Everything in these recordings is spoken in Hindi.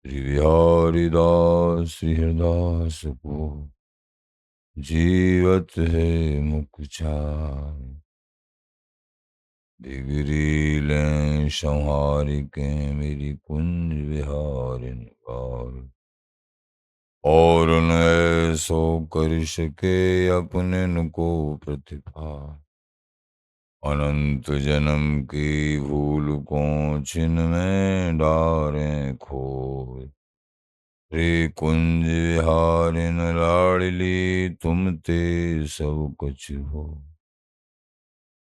श्री बिहारी दास श्री हरदास को जीवत है मुख छाय। डिगरी लें संहारी के मेरी कुंज विहारिन गाय। और न सो कर सके अपने न को प्रतिभा। अनंत जन्म की भूल को छिन में डारे खोए। रे कुंज विहारिन लाडली तुम ते सब कुछ हो।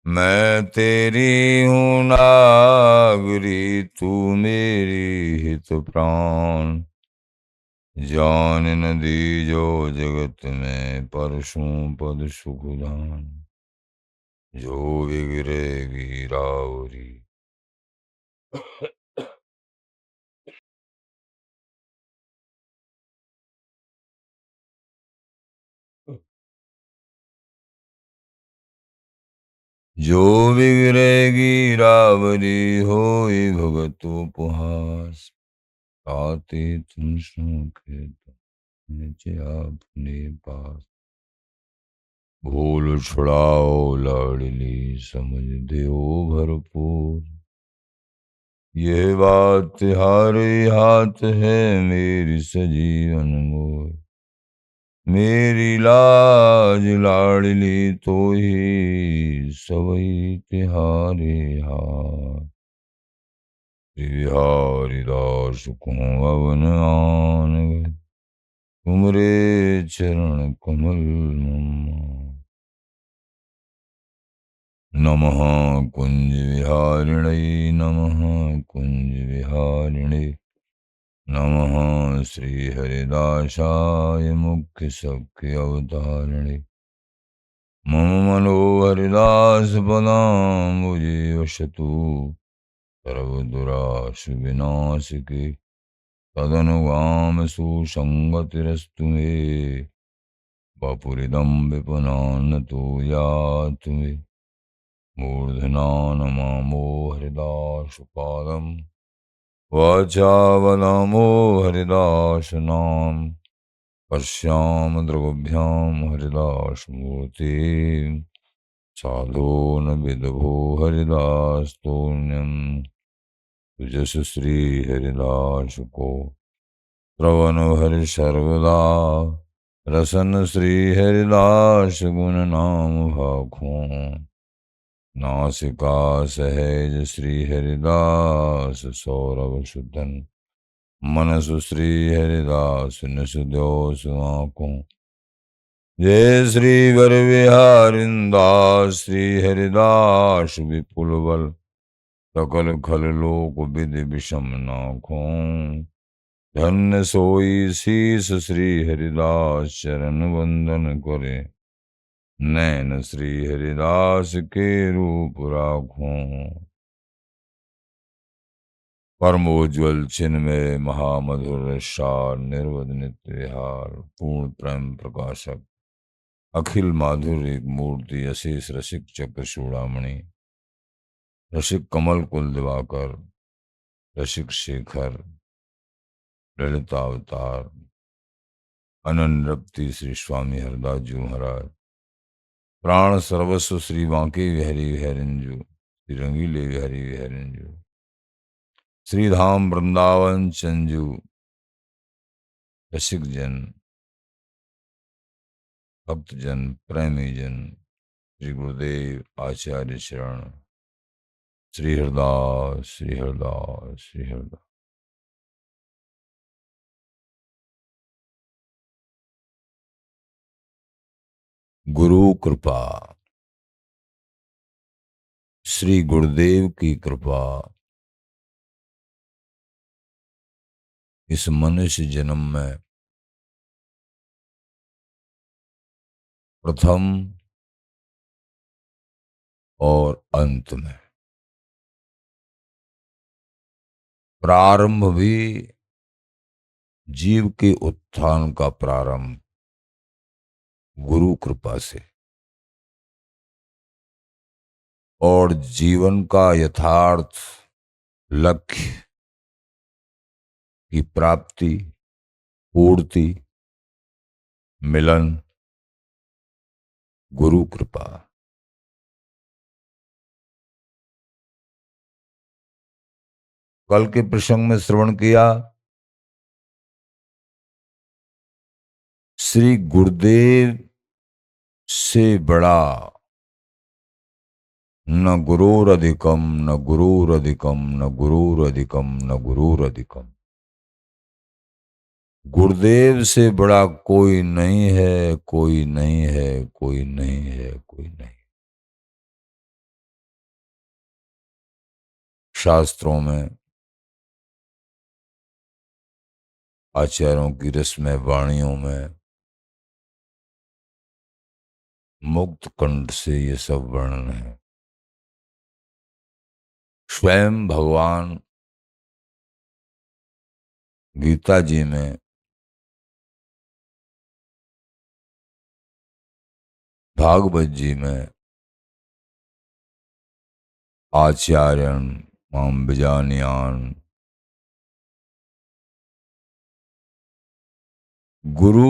मैं तेरी हूँ नागरी तू मेरी हित प्राण। जान न दीजो जगत में परसों पद सुखदान। जो बिगड़ेगी रावरी। जो बिगड़ेगी रावरी होई भगत उपहास। आते तुम सुखे नीचे अपने पास। भूल छुड़ाओ लाडली समझ दो भरपूर। यह बात तुम्हारे हाथ है मेरी सजीवन मोर। मेरी लाज लाडली तो ही सबई तिहारे हाथ। बिहारी दास को अवन आन गए, तुमरे चरण कमल मम। नमः कुंज विहारिणे नमः कुंज विहारिणे। नमः श्री हरिदासाय मुख्य सख्य अवतारिणे। मम मनोहरिदास पदाम्बुजे वसतु सर्वदुराशु विनाशिके। तदनुगाम सुसंगतिरस्तु मे। वपुरिदं विपुनान्नतो यातु मे। मूर्धना नमामो हरिदासपादम्। वाचावनमो हरिदासनाम। पश्याम द्रवभ्याम हरिदासमूर्ति। साधो न विदभो हरिदास्तोन्यम्। तुजस श्री हरिदास को श्रवण हरि सर्वदा। रसन श्री हरिदास गुण नाम भाखों। नासिका सहज श्री हरिदास सौरभ सुदन। मनसु श्री हरिदास निसुद्यो सुआंकों। जय श्री वर विहारिंदास श्री हरिदास विपुल बल। सकल खल लोक विधि विषम नाखों। धन्य सोई शीस श्री हरिदास चरण वंदन करे। नैन श्री हरिदास के रूप राखों। परमोज्वल चिन्मय महामधुर सार निर्वध नित्य विहार। पूर्ण प्रेम प्रकाशक अखिल माधुर्य मूर्ति अशेष रसिक चक्र चूड़ामणि। रसिक कमल कुल दिवाकर रसिक शेखर ललितावतार। अनन्य रक्ति श्री स्वामी हरदास जी महाराज। प्राण सर्वस्व श्री बांके बिहारी विहरंजू श्री रंगीले बिहारी विहरंजू। श्री धाम वृंदावन चंजू। रसिक जन भक्तजन प्रेमी जन श्री गुरुदेव आचार्य शरण। श्री हरदास श्री हरदास श्री हरदास। गुरु कृपा श्री गुरुदेव की कृपा इस मनुष्य जन्म में प्रथम और अंत में। प्रारंभ भी जीव के उत्थान का प्रारंभ गुरु कृपा से। और जीवन का यथार्थ लक्ष्य की प्राप्ति, पूर्ति, मिलन, गुरु कृपा। कल के प्रसंग में श्रवण किया, श्री गुरुदेव से बड़ा न गुरोरधिकम, न गुरोरधिकम, न गुरोरधिकम, न गुरोरधिकम। गुरुदेव से बड़ा कोई नहीं है, कोई नहीं है, कोई नहीं है, कोई नहीं। शास्त्रों में, आचार्यों की रस्में वाणियों में मुक्त कंठ से ये सब वर्णन है। स्वयं भगवान गीता जी में, भागवत जी में, आचार्यन माम विजानीयान, गुरु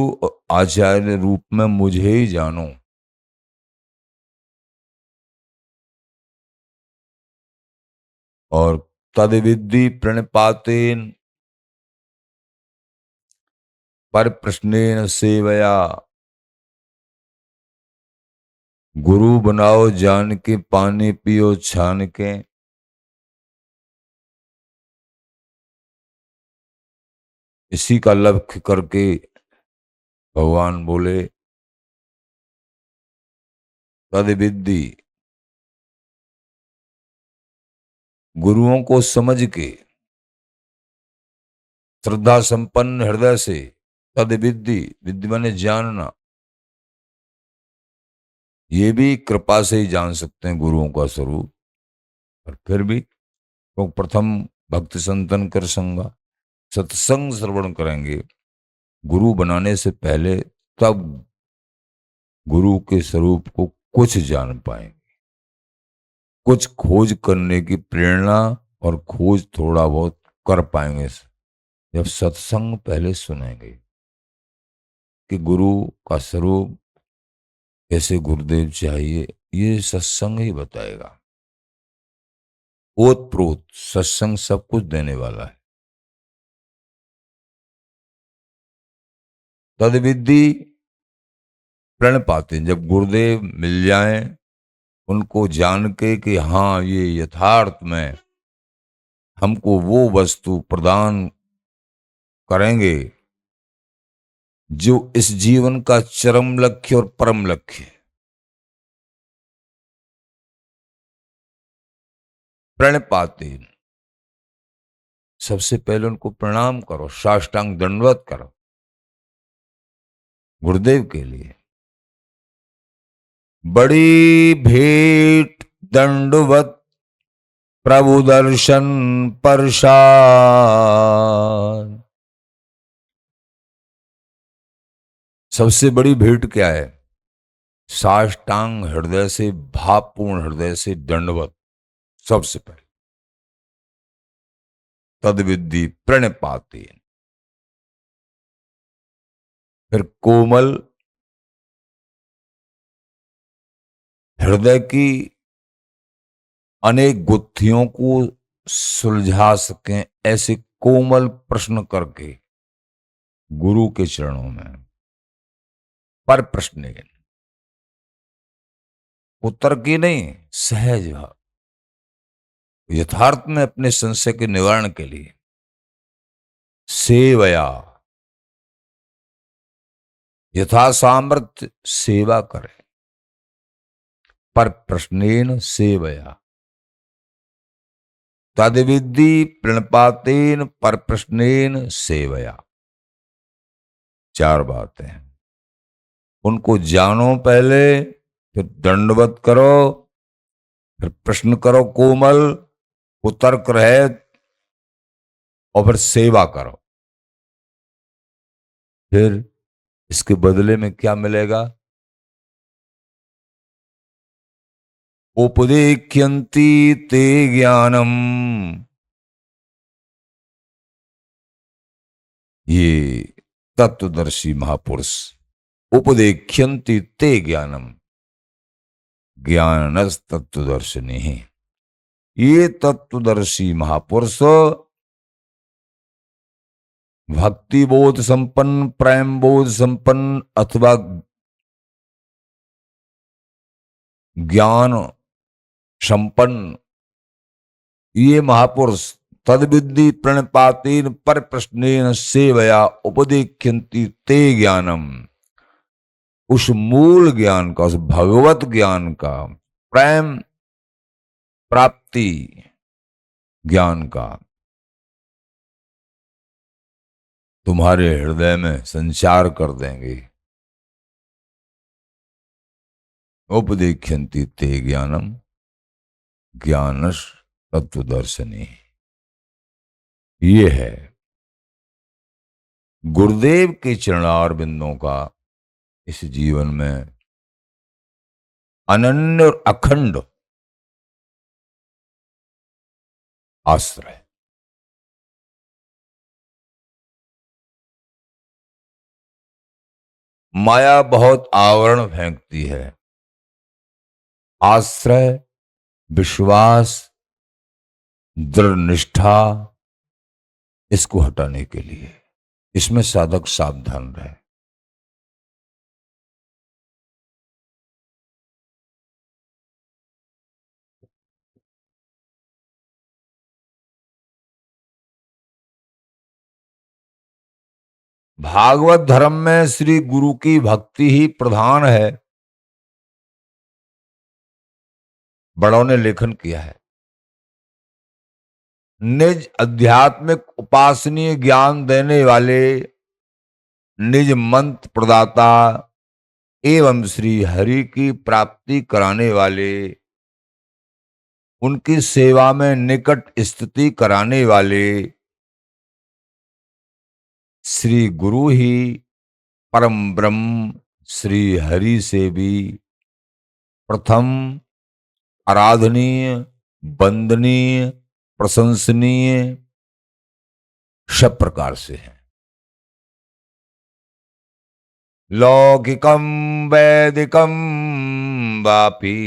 आचार्य रूप में मुझे ही जानो, और तद्विद्धि प्रणिपातेन पर प्रश्नेन सेवया। गुरु बनाओ जान के, पानी पियो छान के। इसी का लक्ष्य करके भगवान बोले तद्विद्धि, गुरुओं को समझ के श्रद्धा संपन्न हृदय से, तद्विद्धि, विद्धि माने जानना, ये भी कृपा से ही जान सकते हैं गुरुओं का स्वरूप। और फिर भी तो प्रथम भक्ति संतन कर संगा, सत्संग श्रवण करेंगे गुरु बनाने से पहले, तब गुरु के स्वरूप को कुछ जान पाएंगे, कुछ खोज करने की प्रेरणा और खोज थोड़ा बहुत कर पाएंगे जब सत्संग पहले सुनेंगे कि गुरु का स्वरूप कैसे, गुरुदेव चाहिए, ये सत्संग ही बताएगा। ओत प्रोत सत्संग सब कुछ देने वाला है। तद्विद्धि प्रण पाते, जब गुरुदेव मिल जाएं, उनको जान के कि हाँ ये यथार्थ में हमको वो वस्तु प्रदान करेंगे जो इस जीवन का चरम लक्ष्य और परम लक्ष्य है। प्रण पाते, सबसे पहले उनको प्रणाम करो, साष्टांग दंडवत करो गुरुदेव के लिए। बड़ी भेंट दंडवत प्रभु दर्शन प्रसाद। सबसे बड़ी भेंट क्या है? साष्टांग हृदय से, भावपूर्ण हृदय से दंडवत सबसे पहले। तद्विद्धि प्रणपाते, फिर कोमल हृदय की अनेक गुत्थियों को सुलझा सकें ऐसे कोमल प्रश्न करके गुरु के चरणों में। पर प्रश्न उत्तर की नहीं, सहज भाव, यथार्थ में अपने संशय के निवारण के लिए। सेवया, यथा सामर्थ्य सेवा करें। पर प्रश्नेन सेवया, तद्विद्धि प्रणपातेन पर प्रश्नेन सेवया। चार बातें हैं। उनको जानो पहले, फिर दंडवत करो, फिर प्रश्न करो कोमल, उतर्क रहित, और फिर सेवा करो। फिर इसके बदले में क्या मिलेगा? उपदेक्ष्यन्ति ते ज्ञानम, ये तत्वदर्शी महापुरुष उपदेख्यन्ति ते ज्ञानम ज्ञानस तत्वदर्शिनी। ये तत्वदर्शी महापुरुष भक्ति बोध संपन्न, प्रेम बोध संपन्न अथवा ज्ञान संपन्न ये महापुरुष तद्विद्धि प्रणपातेन पर प्रश्नेन सेवया उपदेख्यन्ति ते ज्ञानम, उस मूल ज्ञान का, उस भगवत ज्ञान का, प्रेम प्राप्ति ज्ञान का तुम्हारे हृदय में संचार कर देंगे। उपदेख्यन्ति ते ज्ञानम ज्ञानश तत्वदर्शनी। ये है गुरुदेव के चरणार बिंदों का इस जीवन में अनन्य और अखंड आश्रय। माया बहुत आवरण फेंकती है, आश्रय, विश्वास, दृढ़ निष्ठा, इसको हटाने के लिए इसमें साधक सावधान रहे। भागवत धर्म में श्री गुरु की भक्ति ही प्रधान है। बड़ों ने लेखन किया है, निज आध्यात्मिक उपासनीय ज्ञान देने वाले, निज मंत्र प्रदाता एवं श्री हरि की प्राप्ति कराने वाले, उनकी सेवा में निकट स्थिति कराने वाले श्री गुरु ही परम ब्रह्म श्री हरि से भी प्रथम आराधनीय, वंदनीय, प्रशंसनीय सब प्रकार से है। लौकिकम वैदिकम वापि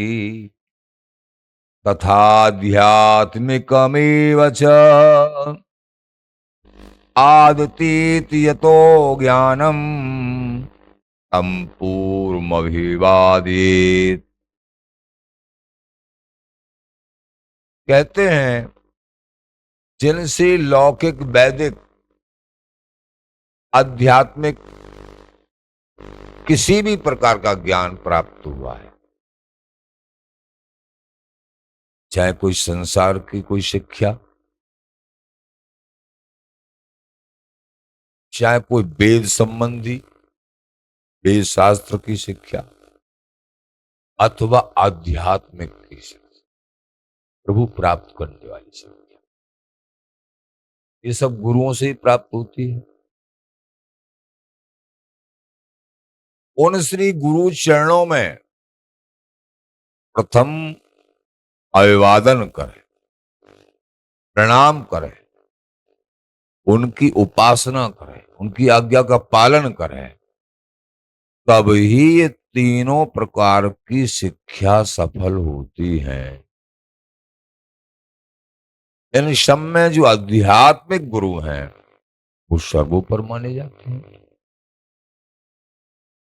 तथाध्यात्मिकमेव च आदतीत यतो ज्ञानम तम पूर्वमभिवादित। कहते हैं जिनसे लौकिक, वैदिक, आध्यात्मिक किसी भी प्रकार का ज्ञान प्राप्त हुआ है, चाहे कोई संसार की कोई शिक्षा, चाहे कोई वेद संबंधी, वेद शास्त्र की शिक्षा, अथवा आध्यात्मिक की शिक्षा, प्रभु प्राप्त करने वाली शिक्षा, ये सब गुरुओं से ही प्राप्त होती है। उन श्री गुरु चरणों में प्रथम अभिवादन करें, प्रणाम करें, उनकी उपासना करें, उनकी आज्ञा का पालन करें, तब ही ये तीनों प्रकार की शिक्षा सफल होती है। इन सब में जो आध्यात्मिक गुरु हैं वो सर्वोपर माने जाते हैं,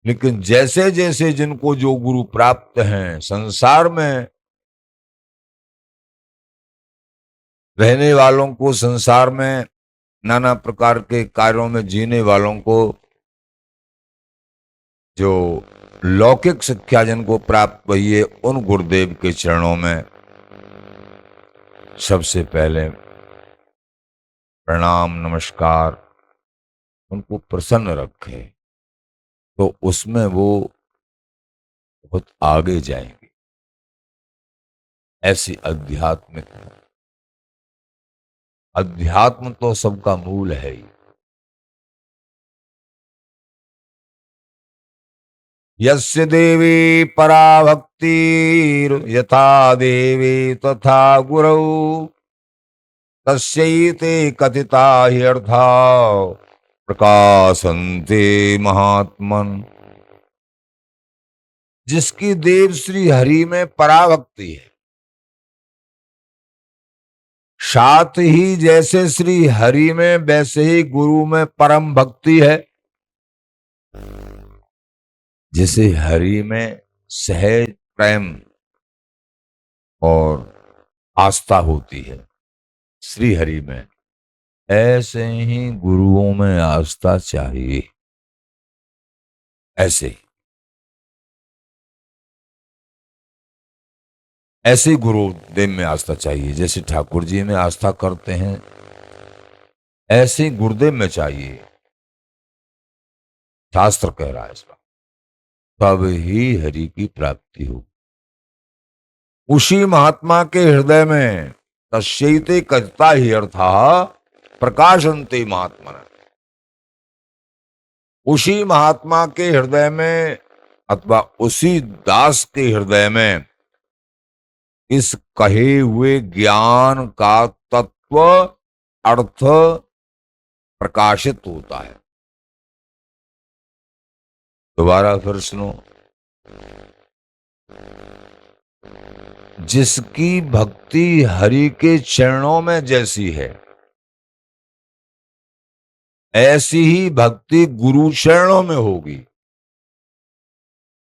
लेकिन जैसे जैसे जिनको जो गुरु प्राप्त हैं, संसार में रहने वालों को, संसार में नाना प्रकार के कार्यों में जीने वालों को जो लौकिक शिक्षा जिनको प्राप्त हुई है, उन गुरुदेव के चरणों में सबसे पहले प्रणाम, नमस्कार, उनको प्रसन्न रखे, तो उसमें वो बहुत आगे जाएंगे। ऐसी आध्यात्मिक, अध्यात्म तो सबका मूल है ही। यस्य देवी पराभक्तिर यथा देवी तथा गुरौ तस्यैते कथिता ह्यर्था प्रकाशन्ते महात्मन, जिसकी देव श्री हरि में पराभक्ति है, साथ ही जैसे श्री हरि में वैसे ही गुरु में परम भक्ति है। जैसे हरि में सहज प्रेम और आस्था होती है श्री हरि में, ऐसे ही गुरुओं में आस्था चाहिए। ऐसे गुरुदेव में आस्था चाहिए। जैसे ठाकुर जी में आस्था करते हैं, ऐसे गुरुदेव में चाहिए। शास्त्र कह रहा है इस बात, तब ही हरि की प्राप्ति हो। उसी महात्मा के हृदय में तस्यैते कजता ही अर्था प्रकाशन्ते महात्मन। उसी महात्मा के हृदय में अथवा उसी दास के हृदय में इस कहे हुए ज्ञान का तत्व अर्थ प्रकाशित होता है। दोबारा फिर सुनो, जिसकी भक्ति हरि के चरणों में जैसी है, ऐसी ही भक्ति गुरु चरणों में होगी,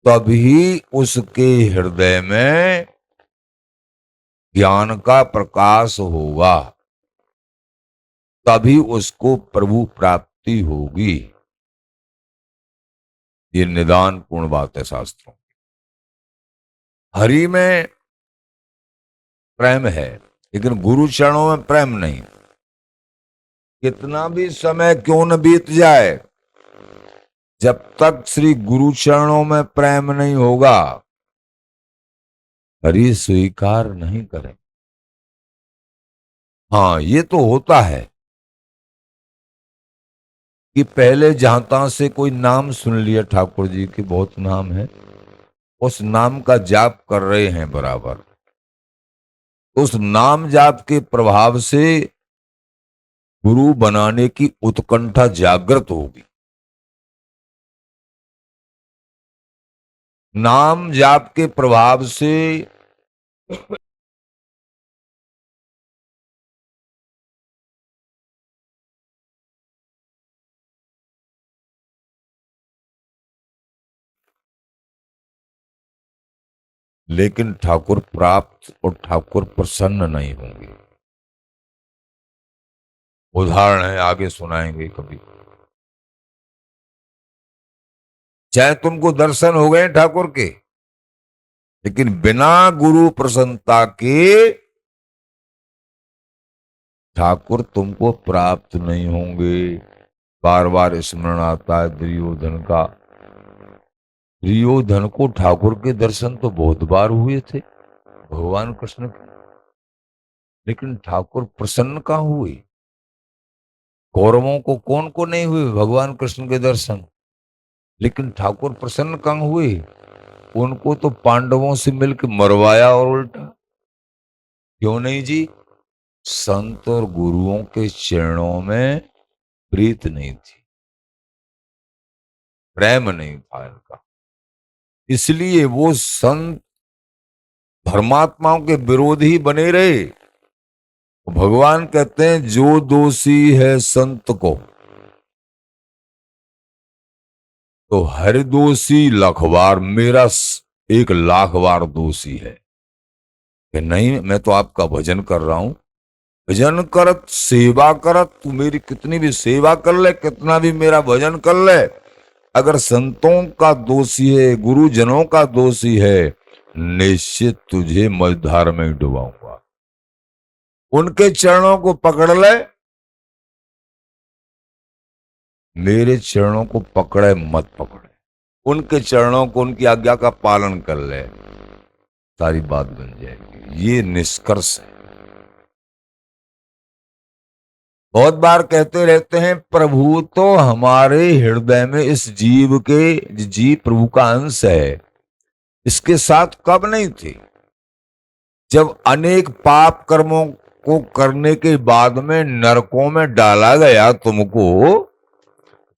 तभी उसके हृदय में ज्ञान का प्रकाश होगा, तभी उसको प्रभु प्राप्ति होगी। ये निदान पूर्ण बात है शास्त्रों। हरि में प्रेम है, लेकिन गुरु चरणों में प्रेम नहीं। कितना भी समय क्यों न बीत जाए, जब तक श्री गुरु चरणों में प्रेम नहीं होगा, हरि स्वीकार नहीं करें। हाँ, ये तो होता है कि पहले जहां तहां से कोई नाम सुन लिया, ठाकुर जी के बहुत नाम है, उस नाम का जाप कर रहे हैं बराबर, उस नाम जाप के प्रभाव से गुरु बनाने की उत्कंठा जागृत होगी। नाम जाप के प्रभाव से लेकिन ठाकुर प्राप्त और ठाकुर प्रसन्न नहीं होंगे। उदाहरण है, आगे सुनाएंगे कभी। चाहे तुमको दर्शन हो गए ठाकुर के, लेकिन बिना गुरु प्रसन्नता के ठाकुर तुमको प्राप्त नहीं होंगे। बार बार स्मरण आता है दुर्योधन का। दुर्योधन को ठाकुर के दर्शन तो बहुत बार हुए थे भगवान कृष्ण के, लेकिन ठाकुर प्रसन्न कहां हुए? कौरवों को कौन को नहीं हुए भगवान कृष्ण के दर्शन, लेकिन ठाकुर प्रसन्न कहां हुए? उनको तो पांडवों से मिलकर मरवाया और उल्टा। क्यों नहीं जी? संत और गुरुओं के चरणों में प्रीत नहीं थी, प्रेम नहीं था इनका, इसलिए वो संत धर्मात्माओं के विरोधी बने रहे। भगवान कहते हैं जो दोषी है संत को, तो हर दोषी लाख बार, मेरा 1,00,000 बार दोषी है कि नहीं। मैं तो आपका भजन कर रहा हूं, भजन करत सेवा करत, तू मेरी कितनी भी सेवा कर ले, कितना भी मेरा भजन कर ले, अगर संतों का दोषी है, गुरुजनों का दोषी है, निश्चित तुझे मझधार में डुबाऊंगा। उनके चरणों को पकड़ ले, मेरे चरणों को पकड़े मत पकड़े, उनके चरणों को, उनकी आज्ञा का पालन कर ले, सारी बात बन जाएगी। ये निष्कर्ष है। बहुत बार कहते रहते हैं प्रभु तो हमारे हृदय में इस जीव के, जीव प्रभु का अंश है, इसके साथ कब नहीं थे? जब अनेक पाप कर्मों को करने के बाद में नरकों में डाला गया तुमको,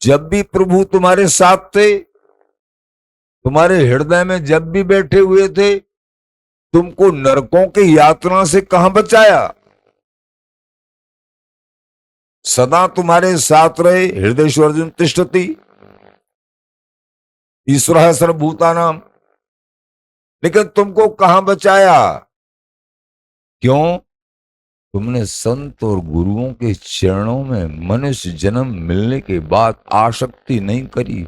जब भी प्रभु तुम्हारे साथ थे, तुम्हारे हृदय में जब भी बैठे हुए थे, तुमको नरकों की यातना से कहां बचाया? सदा तुम्हारे साथ रहे। हृदय अर्जुन तिष्ठति ईश्वर सर्वभूतानाम। लेकिन तुमको कहां बचाया? क्यों? तुमने संत और गुरुओं के चरणों में मनुष्य जन्म मिलने के बाद आसक्ति नहीं करी।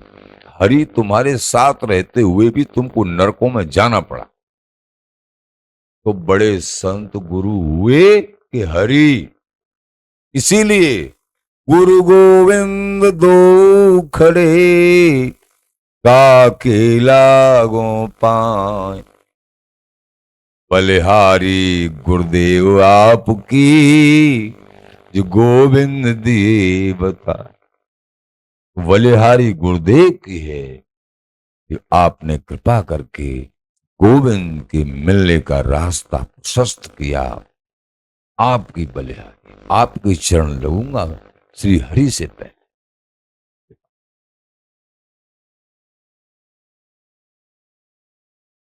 हरि तुम्हारे साथ रहते हुए भी तुमको नरकों में जाना पड़ा। तो बड़े संत गुरु हुए कि हरि? इसीलिए गुरु गोविंद दो खड़े, काके लागो पाए। बलिहारी गुरुदेव आपकी, जो गोविंद दिए बता। बलिहारी गुरुदेव की है कि आपने कृपा करके गोविंद के मिलने का रास्ता प्रशस्त किया। आपकी बलिहारी, आपके चरण लगूंगा श्री हरि से पहले।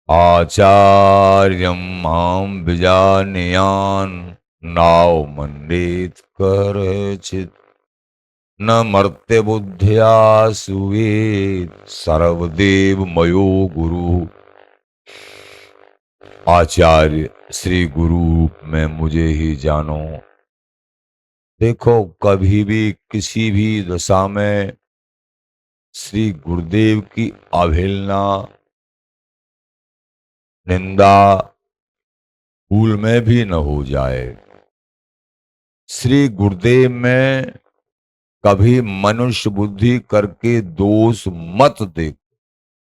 आचार्यम माम विजानयान, नाव मंडित कर चित। न मर्त्य बुद्धिया सुवेद, सर्वदेव मयो गुरु। आचार्य श्री गुरु रूप में मुझे ही जानो। देखो, कभी भी किसी भी दशा में श्री गुरुदेव की अवहेलना, निंदा भूल में भी न हो जाए। श्री गुरुदेव में कभी मनुष्य बुद्धि करके दोष मत देखो।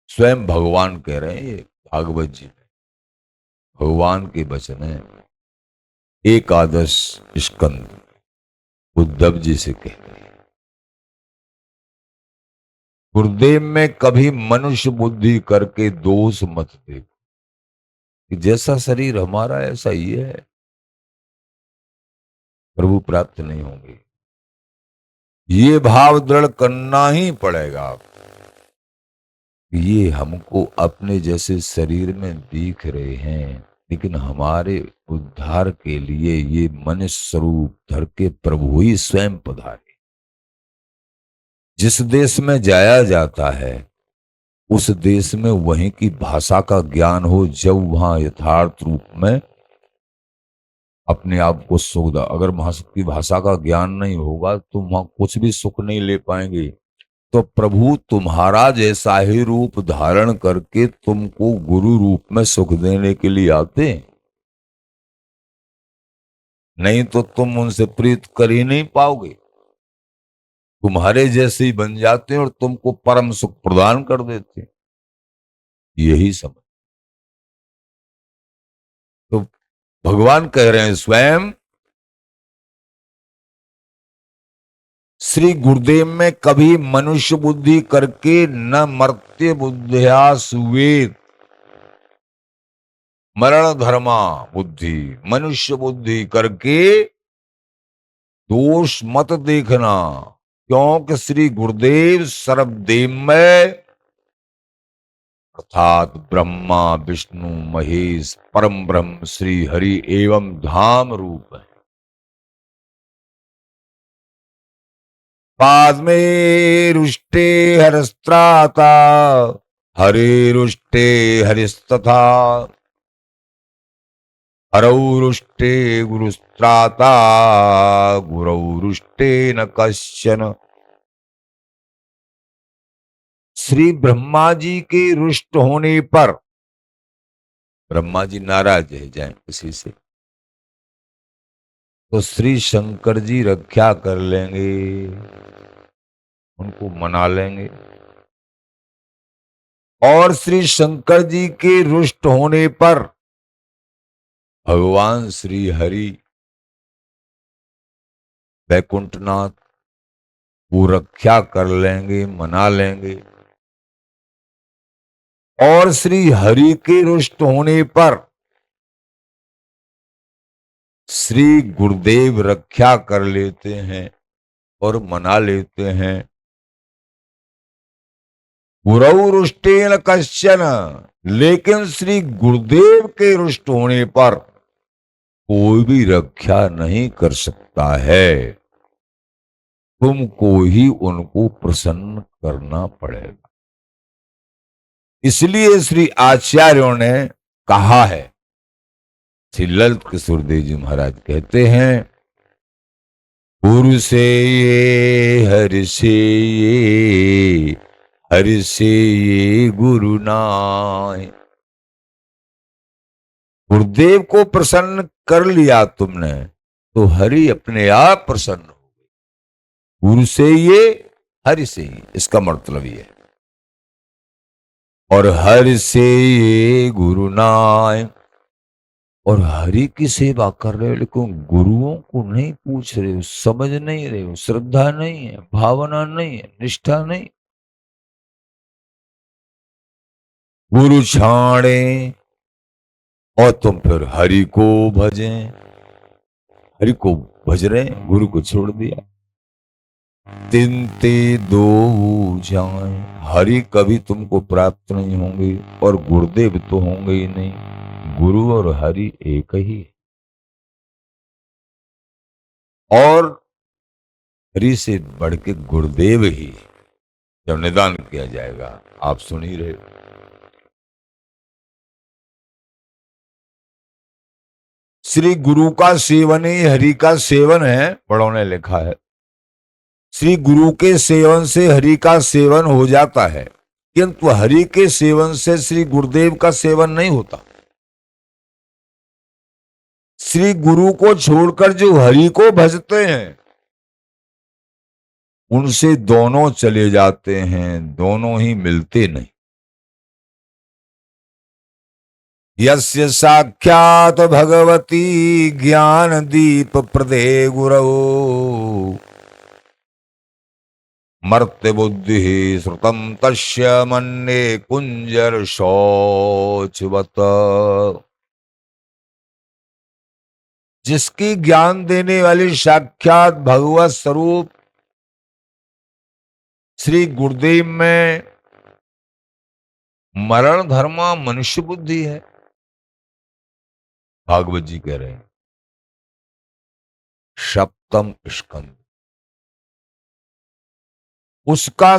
स्वयं भगवान कह रहे हैं, ये भागवत जी में भगवान के वचन है। एकादश स्कंद उद्धव जी से कह रहे हैं, गुरुदेव में कभी मनुष्य बुद्धि करके दोष मत देखो कि जैसा शरीर हमारा ऐसा ही है, प्रभु प्राप्त नहीं होंगे। ये भाव दृढ़ करना ही पड़ेगा। ये हमको अपने जैसे शरीर में दिख रहे हैं, लेकिन हमारे उद्धार के लिए ये मनुष्य स्वरूप धर के प्रभु ही स्वयं पधारे। जिस देश में जाया जाता है, उस देश में वहीं की भाषा का ज्ञान हो, जब वहां यथार्थ रूप में अपने आप को सुख दा। अगर वहां की भाषा का ज्ञान नहीं होगा तो वहां कुछ भी सुख नहीं ले पाएंगे। तो प्रभु तुम्हारा जैसा ही रूप धारण करके तुमको गुरु रूप में सुख देने के लिए आते, नहीं तो तुम उनसे प्रीत कर ही नहीं पाओगे। तुम्हारे जैसे ही बन जाते हैं और तुमको परम सुख प्रदान कर देते। यही समझ। तो भगवान कह रहे हैं स्वयं, श्री गुरुदेव में कभी मनुष्य बुद्धि करके न मर्त्य बुद्धिया सुवेद। मरण धर्मा बुद्धि, मनुष्य बुद्धि करके दोष मत देखना। क्योंकि श्री गुरुदेव सर्वदेवमय अर्थात ब्रह्मा विष्णु महेश परम ब्रह्म श्री हरि एवं धाम रूप है। पाद में रुष्टे हरस्त्राता, हरे रुष्टे हरिस्तथा। हरौरुष्टे गुरुस्त्राता, गुरौरुष्टे न कश्चन। श्री ब्रह्मा जी के रुष्ट होने पर, ब्रह्मा जी नाराज है जाए किसी से, तो श्री शंकर जी रक्षा कर लेंगे, उनको मना लेंगे। और श्री शंकर जी के रुष्ट होने पर भगवान श्री हरि वैकुंठनाथ वो रक्षा कर लेंगे, मना लेंगे। और श्री हरि के रुष्ट होने पर श्री गुरुदेव रक्षा कर लेते हैं और मना लेते हैं। गुरौ रुष्टेन कश्चन, लेकिन श्री गुरुदेव के रुष्ट होने पर कोई भी रक्षा नहीं कर सकता है। तुमको ही उनको प्रसन्न करना पड़ेगा। इसलिए श्री आचार्यों ने कहा है, श्री ललित किशोरदेव जी महाराज कहते हैं, गुरु से ये हरि से ये, हरि से ये गुरु नाय। गुरुदेव को प्रसन्न कर लिया तुमने तो हरि अपने आप प्रसन्न हो गए। गुरु से ये, हरि से ये, इसका मतलब ये है। और हरि से ये गुरु नाय, और हरि की सेवा कर रहे हो लेकिन गुरुओं को नहीं पूछ रहे हो, समझ नहीं रहे हो, श्रद्धा नहीं है, भावना नहीं है, निष्ठा नहीं। गुरु छाड़े और तुम फिर हरि को भजें। हरि को भज रहे, गुरु को छोड़ दिया। तिनते दो जाए, हरि कभी तुमको प्राप्त नहीं होंगे और गुरुदेव तो होंगे ही नहीं। गुरु और हरि एक ही है। और हरि से बढ़ के गुरुदेव ही जब निदान किया जाएगा, आप सुन ही रहे हो। श्री गुरु का सेवन ही हरि का सेवन है, बड़ों ने लिखा है। श्री गुरु के सेवन से हरि का सेवन हो जाता है, किंतु हरि के सेवन से श्री गुरुदेव का सेवन नहीं होता। श्री गुरु को छोड़कर जो हरि को भजते हैं उनसे दोनों चले जाते हैं, दोनों ही मिलते नहीं। यस्य साक्षात भगवती ज्ञान दीप प्रदे गुरौ, मर्त्य बुद्धि श्रुतम तस्य मन्ये कुंजर शौचवत। जिसकी ज्ञान देने वाली साक्षात भगवत स्वरूप श्री गुरुदेव में मरण धर्मा मनुष्य बुद्धि है, भागवत जी कह रहे हैं सप्तम स्कंद। उसका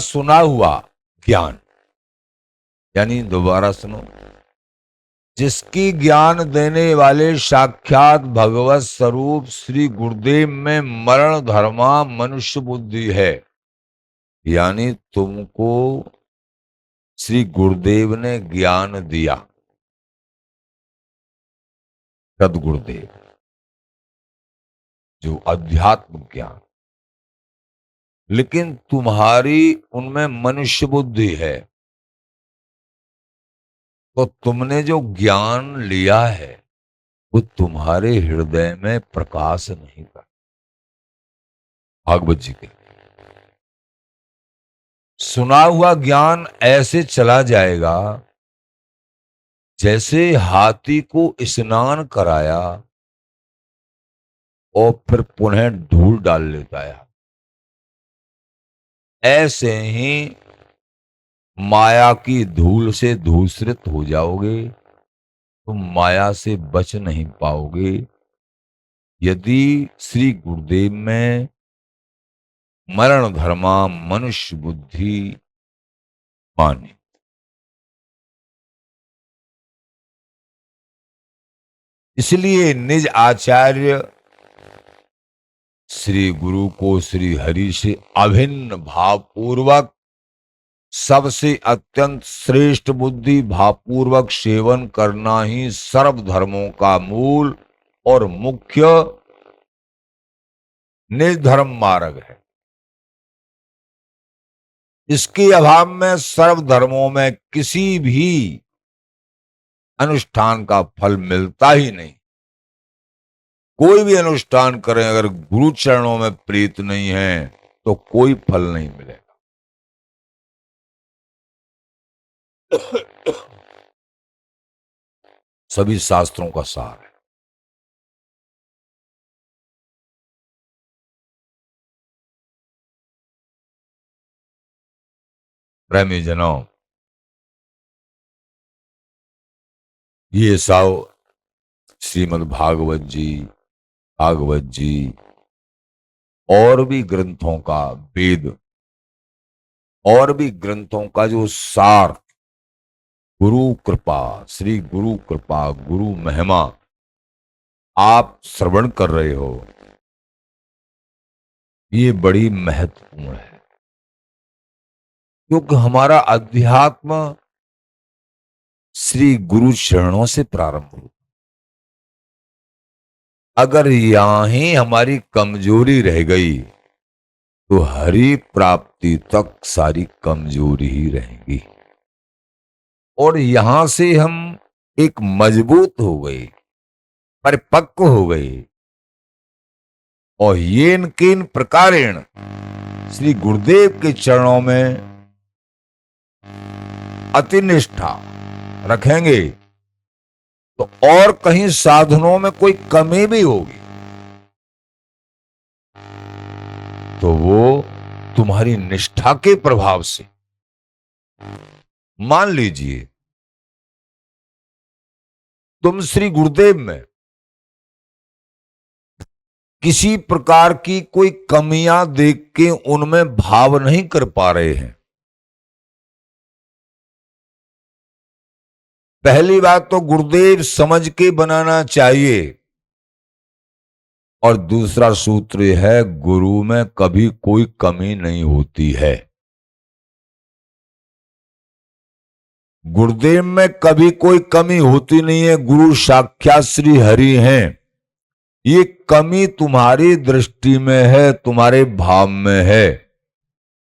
सुना हुआ ज्ञान, यानी दोबारा सुनो, जिसकी ज्ञान देने वाले साक्षात भगवत स्वरूप श्री गुरुदेव में मरण धर्मा मनुष्य बुद्धि है, यानी तुमको श्री गुरुदेव ने ज्ञान दिया, सदगुरुदेव, जो अध्यात्म ज्ञान, लेकिन तुम्हारी उनमें मनुष्य बुद्धि है, तो तुमने जो ज्ञान लिया है वो तुम्हारे हृदय में प्रकाश नहीं कर। भागवत जी के सुना हुआ ज्ञान ऐसे चला जाएगा जैसे हाथी को स्नान कराया और फिर पुनः धूल डाल लेता है। ऐसे ही माया की धूल से धूसरित हो जाओगे, तुम माया से बच नहीं पाओगे यदि श्री गुरुदेव में मरण धर्मा मनुष्य बुद्धि माने। इसलिए निज आचार्य श्री गुरु को श्री हरि से अभिन्न भावपूर्वक, सबसे अत्यंत श्रेष्ठ बुद्धि भावपूर्वक सेवन करना ही सर्व धर्मों का मूल और मुख्य निर्धर्म मार्ग है। इसके अभाव में सर्व धर्मों में किसी भी अनुष्ठान का फल मिलता ही नहीं। कोई भी अनुष्ठान करें, अगर गुरु चरणों में प्रीत नहीं है तो कोई फल नहीं मिलेगा। सभी शास्त्रों का सार है। प्रेमी जनों, ये साव श्रीमद् भागवत जी और भी ग्रंथों का वेद और भी ग्रंथों का जो सार, गुरु कृपा, श्री गुरु कृपा, गुरु महिमा आप श्रवण कर रहे हो, ये बड़ी महत्वपूर्ण है। क्योंकि हमारा अध्यात्म श्री गुरु चरणों से प्रारंभ हो। अगर यहां ही हमारी कमजोरी रह गई तो हरि प्राप्ति तक सारी कमजोरी ही रहेगी। और यहां से हम एक मजबूत हो गए, परिपक्व हो गए, और येन केन प्रकारेण श्री गुरुदेव के चरणों में अति निष्ठा रखेंगे तो और कहीं साधनों में कोई कमी भी होगी तो वो तुम्हारी निष्ठा के प्रभाव से, मान लीजिए तुम श्री गुरुदेव में किसी प्रकार की कोई कमियां देख के उनमें भाव नहीं कर पा रहे हैं। पहली बात तो गुरुदेव समझ के बनाना चाहिए, और दूसरा सूत्र यह है, गुरु में कभी कोई कमी नहीं होती है। गुरुदेव में कभी कोई कमी होती नहीं है। गुरु साक्षात श्री हरि हैं। ये कमी तुम्हारी दृष्टि में है, तुम्हारे भाव में है।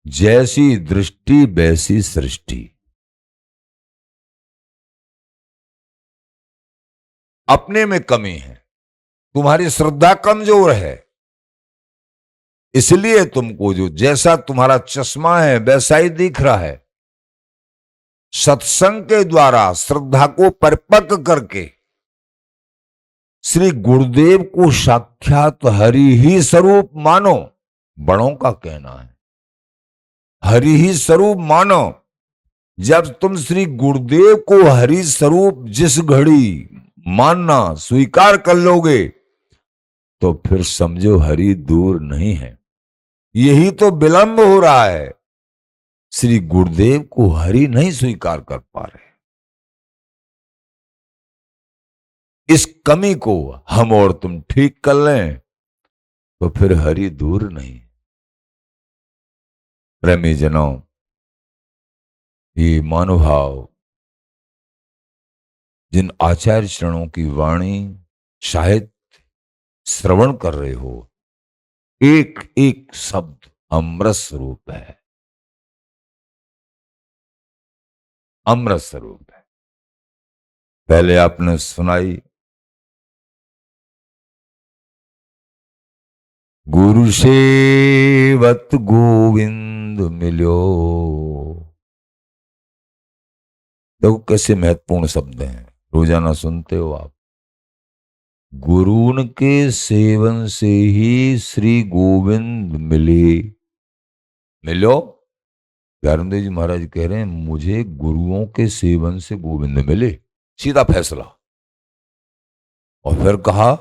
जैसी दृष्टि वैसी सृष्टि। अपने में कमी है, तुम्हारी श्रद्धा कमजोर है, इसलिए तुमको जो जैसा तुम्हारा चश्मा है वैसा ही दिख रहा है। सत्संग के द्वारा श्रद्धा को परिपक्व करके श्री गुरुदेव को साक्षात हरि ही स्वरूप मानो। बड़ों का कहना है हरि ही स्वरूप मानो। जब तुम श्री गुरुदेव को हरि स्वरूप जिस घड़ी मानना स्वीकार कर लोगे तो फिर समझो हरि दूर नहीं है। यही तो विलंब हो रहा है, श्री गुरुदेव को हरि नहीं स्वीकार कर पा रहे। इस कमी को हम और तुम ठीक कर लें तो फिर हरि दूर नहीं। प्रेमी जनों, ये मानुभाव जिन आचार्य चरणों की वाणी शायद श्रवण कर रहे हो, एक एक शब्द अमृत स्वरूप है, अमृत स्वरूप है। पहले आपने सुनाई गुरु सेवत गोविंद मिलो। देखो कैसे महत्वपूर्ण शब्द हैं, रोजाना सुनते हो आप। गुरुन के सेवन से ही श्री गोविंद मिले। मिलो। प्यारेंद्र जी महाराज कह रहे हैं मुझे गुरुओं के सेवन से गोविंद मिले। सीधा फैसला। और फिर कहा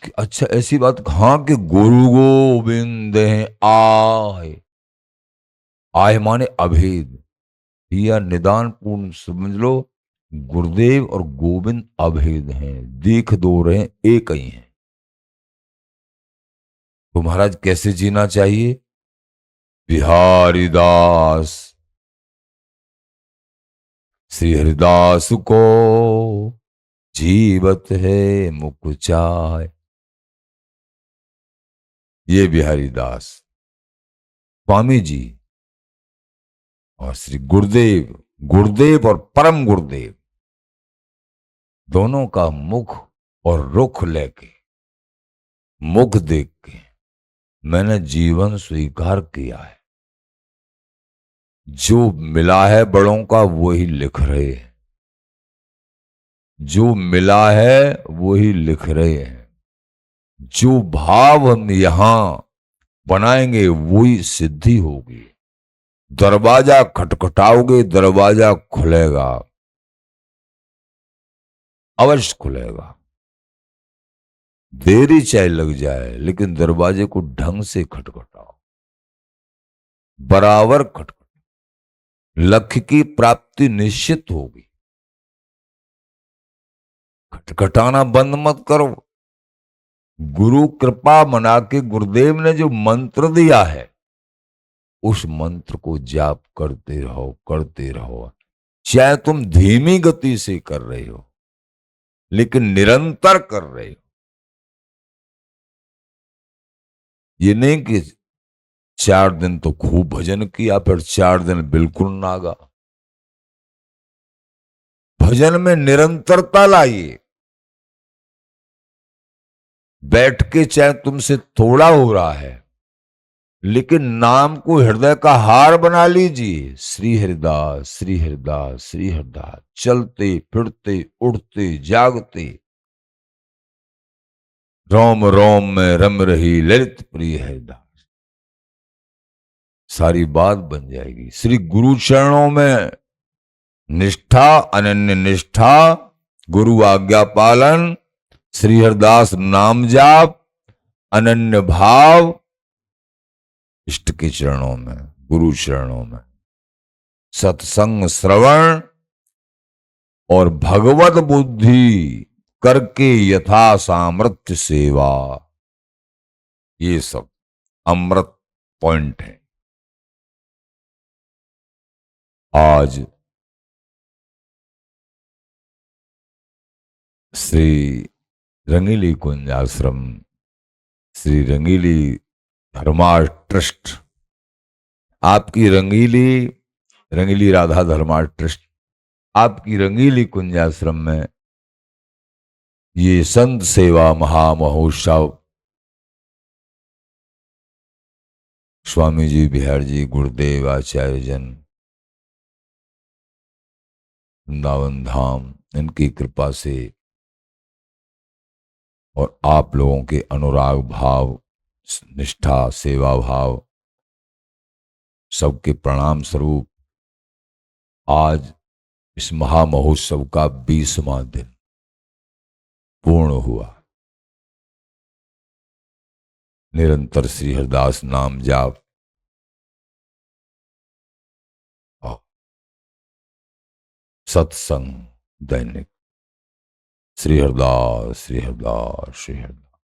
कि अच्छा ऐसी बात, हाँ, कि गुरु गोविंद हैं आए। आए माने अभेद, या निदान पूर्ण समझ लो। गुरुदेव और गोविंद अभेद हैं, देख दो रहे एक ही हैं। तो महाराज कैसे जीना चाहिए? बिहारी दास श्री हरिदास को जीवत है मुख चाय। ये बिहारी दास स्वामी जी और श्री गुरुदेव, गुरुदेव और परम गुरुदेव दोनों का मुख और रुख लेके, मुख देख के मैंने जीवन स्वीकार किया है। जो मिला है बड़ों का वही लिख रहे हैं, जो मिला है वही लिख रहे हैं। जो भाव हम यहां बनाएंगे वही सिद्धि होगी। दरवाजा खटखटाओगे, दरवाजा खुलेगा, अवश्य खुलेगा। देरी चाहे लग जाए, लेकिन दरवाजे को ढंग से खटखटाओ, बराबर खटखटाओ, लक्ष्य की प्राप्ति निश्चित होगी। खटखटाना बंद मत करो। गुरु कृपा मना के गुरुदेव ने जो मंत्र दिया है, उस मंत्र को जाप करते रहो, करते रहो। चाहे तुम धीमी गति से कर रहे हो, लेकिन निरंतर कर रहे हो। ये नहीं कि 4 दिन तो खूब भजन किया, फिर 4 दिन बिल्कुल नागा। भजन में निरंतरता लाइए। बैठ के चाहे तुमसे थोड़ा हो रहा है, लेकिन नाम को हृदय का हार बना लीजिए। श्री हरिदास, श्री हरिदास, श्री हरिदास। चलते फिरते उठते जागते रोम रोम में रम रही ललित प्रिय हरिदास। सारी बात बन जाएगी। श्री गुरु चरणों में निष्ठा, अनन्य निष्ठा, गुरु आज्ञा पालन, श्री हरिदास नाम जाप, अनन्य भाव, इष्ट के चरणों में, गुरु चरणों में सत्संग श्रवण और भगवत बुद्धि करके यथा सामर्थ्य सेवा, ये सब अमृत पॉइंट है। आज श्री रंगीली कुंज आश्रम, श्री रंगीली धर्मार्थ ट्रस्ट, आपकी रंगीली राधा धर्मार्थ ट्रस्ट, आपकी रंगीली कुंज आश्रम में ये संत सेवा महामहोत्सव स्वामी जी, बिहार जी, गुरुदेव, आचार्य जन, वृंदावन धाम, इनकी कृपा से और आप लोगों के अनुराग भाव, निष्ठा, सेवा भाव, सबके प्रणाम स्वरूप आज इस महामहोत्सव का 20वां दिन पूर्ण हुआ। निरंतर श्री हरिदास नाम जाप और सत्संग दैनिक। श्री हरिदास, श्री हरिदास, श्री हरिदास।